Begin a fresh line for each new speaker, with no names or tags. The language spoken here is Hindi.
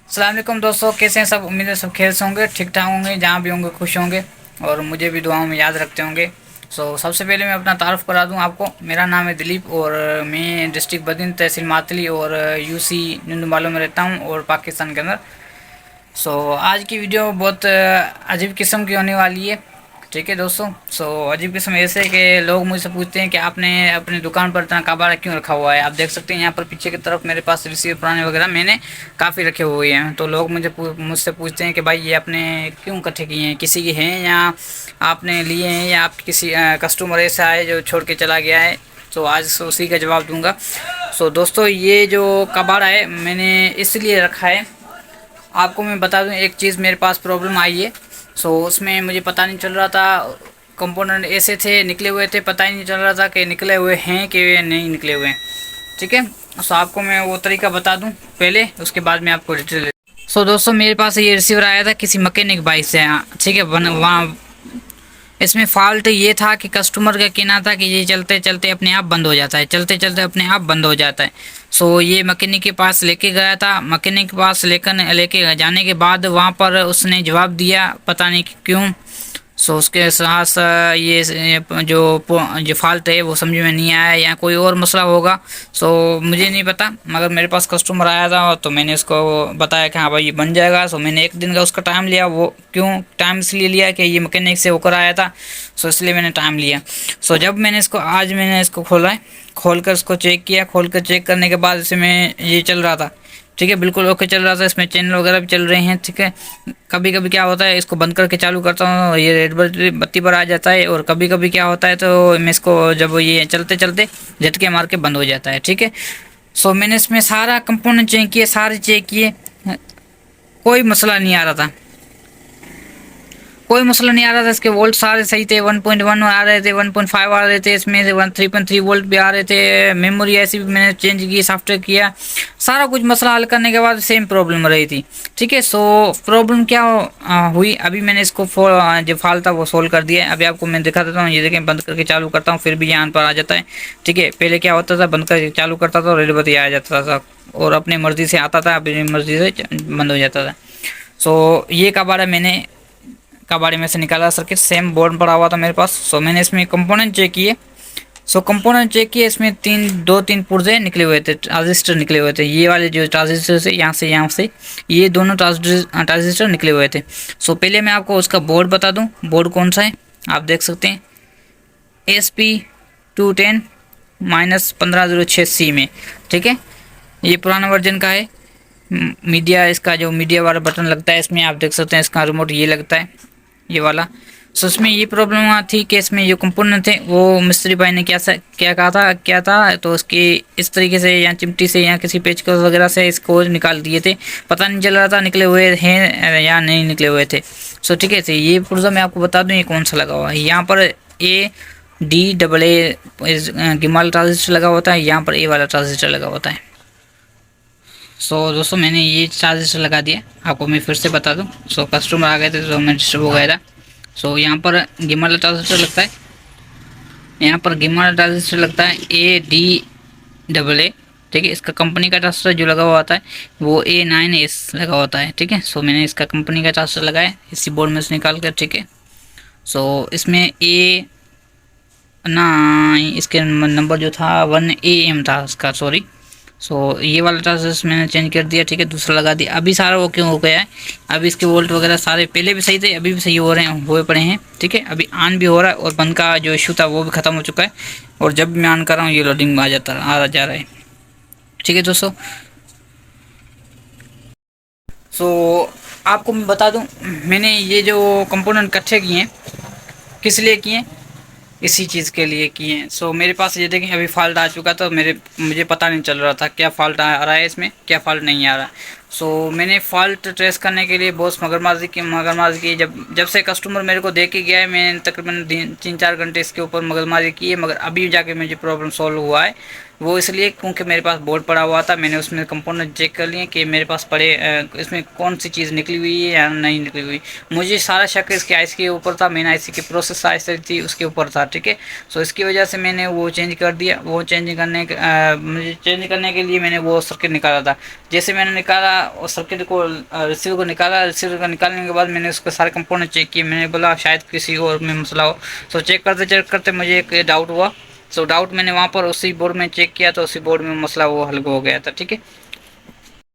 अस्सलाम वालेकुम दोस्तों, कैसे हैं सब। उम्मीद है सब खैर से होंगे, ठीक ठाक होंगे, जहाँ भी होंगे खुश होंगे और मुझे भी दुआओं में याद रखते होंगे। सबसे पहले मैं अपना तारुफ करा दूं आपको। मेरा नाम है दिलीप और मैं डिस्ट्रिक्ट बदिन, तहसील मातली और यूसी निंदुमालो में रहता हूं और पाकिस्तान के अंदर। आज की वीडियो बहुत अजीब किस्म की होने वाली है। ठीक है दोस्तों। अजीब किस्म ऐसे है कि लोग मुझसे पूछते हैं कि आपने अपनी दुकान पर इतना कबाड़ा क्यों रखा हुआ है। आप देख सकते हैं यहाँ पर पीछे की तरफ मेरे पास रिसीवर पुराने वगैरह मैंने काफ़ी रखे हुए हैं। तो लोग मुझसे पूछते हैं कि भाई ये आपने क्यों इकट्ठे किए हैं, किसी के हैं या आपने लिए हैं या आप किसी कस्टमर ऐसा है जो छोड़ के चला गया है। आज उसी का जवाब दूंगा। दोस्तों, ये जो कबाड़ा है मैंने इसलिए रखा है। आपको मैं बता दूं एक चीज़, मेरे पास प्रॉब्लम आई है। उसमें मुझे पता नहीं चल रहा था, कंपोनेंट ऐसे थे निकले हुए थे, पता ही नहीं चल रहा था कि निकले हुए हैं कि नहीं निकले हुए हैं। ठीक है। आपको मैं वो तरीका बता दूं पहले, उसके बाद में आपको डिटेल। दोस्तों, मेरे पास ये रिसीवर आया था किसी मैकेनिक भाई से। ठीक है। वहाँ इसमें फॉल्ट ये था कि कस्टमर का कहना था कि ये चलते चलते अपने आप बंद हो जाता है, चलते चलते अपने आप बंद हो जाता है। ये मैकेनिक के पास लेके गया था। मैकेनिक के पास लेके जाने के बाद वहाँ पर उसने जवाब दिया, पता नहीं क्यों। उसके साथ ये जो फॉल्ट है वो समझ में नहीं आया या कोई और मसला होगा। मुझे नहीं पता, मगर मेरे पास कस्टमर आया था तो मैंने उसको बताया कि हाँ भाई ये बन जाएगा। मैंने एक दिन का उसका टाइम लिया। वो क्यों टाइम इसलिए लिया कि ये मैकेनिक से होकर आया था, इसलिए मैंने टाइम लिया। जब मैंने इसको खोला है, खोल कर इसको चेक किया। खोल कर चेक करने के बाद इसमें ये चल रहा था। ठीक है, बिल्कुल ओके चल रहा था। इसमें चैनल वगैरह भी चल रहे हैं। ठीक है। कभी कभी क्या होता है, इसको बंद करके चालू करता हूँ, ये रेड बत्ती पर आ जाता है। और कभी कभी क्या होता है तो मैं इसको जब ये चलते चलते झटके मार के बंद हो जाता है। ठीक है। मैंने इसमें सारा कंपोनेंट चेक किए, सारे चेक किए, कोई मसला नहीं आ रहा था। कोई मसला नहीं आ रहा था। इसके वोल्ट सारे सही थे, 1.1 आ रहे थे, 1.5 आ रहे थे, इसमें से 3.3 वोल्ट भी आ रहे थे। मेमोरी ऐसी भी मैंने चेंज की, सॉफ्टवेयर किया, सारा कुछ मसला हल करने के बाद सेम प्रॉब्लम रही थी। ठीक है। प्रॉब्लम क्या हुई, अभी मैंने इसको जो फॉल्ट था वो सोल्व कर दिया है। अभी आपको मैं दिखा देता हूँ। ये देखें, बंद करके चालू करता हूँ फिर भी यहाँ पर आ जाता है। ठीक है। पहले क्या होता था, बंद करके चालू करता था, रेड बत्ती आ जाता था और अपनी मर्जी से आता था, अपनी मर्जी से बंद हो जाता था। ये कबाड़ा मैंने कबाड़ी में से निकाला सर्किट, सेम बोर्ड पड़ा हुआ था मेरे पास। मैंने इसमें कंपोनेंट चेक किए। कंपोनेंट चेक किए, इसमें दो तीन पुर्जे निकले हुए थे, ट्रांजिस्टर निकले हुए थे। ये वाले जो ट्रांजिस्टर से यहाँ से ये दोनों ट्रांजिस्टर निकले हुए थे। पहले मैं आपको उसका बोर्ड बता दूं। बोर्ड कौन सा है आप देख सकते हैं, SP210-1506C में। ठीक है। ये पुराना वर्जन का है। मीडिया, इसका जो मीडिया वाला बटन लगता है इसमें आप देख सकते हैं, इसका रिमोट ये लगता है, ये वाला। इसमें ये प्रॉब्लम थी कि इसमें जो कंपोनेंट थे वो मिस्त्री भाई ने क्या था तो उसकी इस तरीके से या चिमटी से या किसी पेचकस वगैरह से इसको निकाल दिए थे। पता नहीं चल रहा था निकले हुए हैं या नहीं निकले हुए थे। ठीक है। ये पुर्जा मैं आपको बता दूं ये कौन सा लगा हुआ है। यहाँ पर ADAA गिमाल ट्रांजिस्टर लगा होता है, यहाँ पर ए वाला ट्रांजिस्टर लगा होता है। दोस्तों, मैंने ये ट्रांजिस्टर लगा दिया। आपको मैं फिर से बता दूं। कस्टमर आ गए थे तो मैं डिस्टर्ब हो गया था। यहाँ पर गिमर ट्रांजिस्टर लगता है, यहाँ पर गिमर ट्रांजिस्टर लगता है ADAA। ठीक है। इसका कंपनी का ट्रांजिस्टर जो लगा हुआ होता है वो A9S लगा होता है। ठीक है। मैंने इसका कंपनी का ट्रांजिस्टर लगाया इसी बोर्ड में से निकाल कर। ठीक है। इसमें इसके नंबर जो था 1AM था उसका, सॉरी। ये वाला ट्रांजिस्टर मैंने चेंज कर दिया। ठीक है। दूसरा लगा दिया। अभी सारा वो क्यों हो गया है, अभी इसके वोल्ट वगैरह सारे पहले भी सही थे, अभी भी सही हो रहे हैं, हुए पड़े हैं। ठीक है। अभी ऑन भी हो रहा है और बंद का जो इशू था वो भी ख़त्म हो चुका है। और जब भी मैं ऑन कर रहा हूँ ये लोडिंग में आ जा रहा है। ठीक है दोस्तों। आपको मैं बता दूँ, मैंने ये जो कंपोनेंट इकट्ठे किए हैं किस लिए किए हैं, इसी चीज़ के लिए किए हैं। मेरे पास ये देखें अभी फॉल्ट आ चुका था। मुझे पता नहीं चल रहा था क्या फॉल्ट आ रहा है इसमें, क्या फॉल्ट नहीं आ रहा। मैंने फॉल्ट ट्रेस करने के लिए बहुत मगरमाजी की। जब से कस्टमर मेरे को दे के गया है, मैंने तकरीबन 3-4 घंटे इसके ऊपर मगरमाजी की है, मगर अभी जाके मुझे प्रॉब्लम सॉल्व हुआ है। वो इसलिए क्योंकि मेरे पास बोर्ड पड़ा हुआ था, मैंने उसमें कंपोनेंट चेक कर लिए कि मेरे पास पड़े इसमें कौन सी चीज़ निकली हुई है या नहीं निकली हुई। मुझे सारा शक इसके आईसी के ऊपर था, मेन आईसी की प्रोसेस आईसी थी उसके ऊपर था, ठीक है। सो इसकी वजह से मैंने वो चेंज कर दिया। वो मुझे चेंज करने के लिए मैंने वो सर्किट निकाला था। जैसे मैंने निकाला उस सर्किट को, रिसीवर को निकाला, रिसीवर को निकालने के बाद मैंने उसके सारे कंपोनेंट चेक किए। मैंने बोला शायद किसी और में मसला हो। सो चेक करते मुझे एक डाउट हुआ। सो डाउट मैंने वहाँ पर उसी बोर्ड में चेक किया तो उसी बोर्ड में मसला वो हल हो गया था, ठीक है।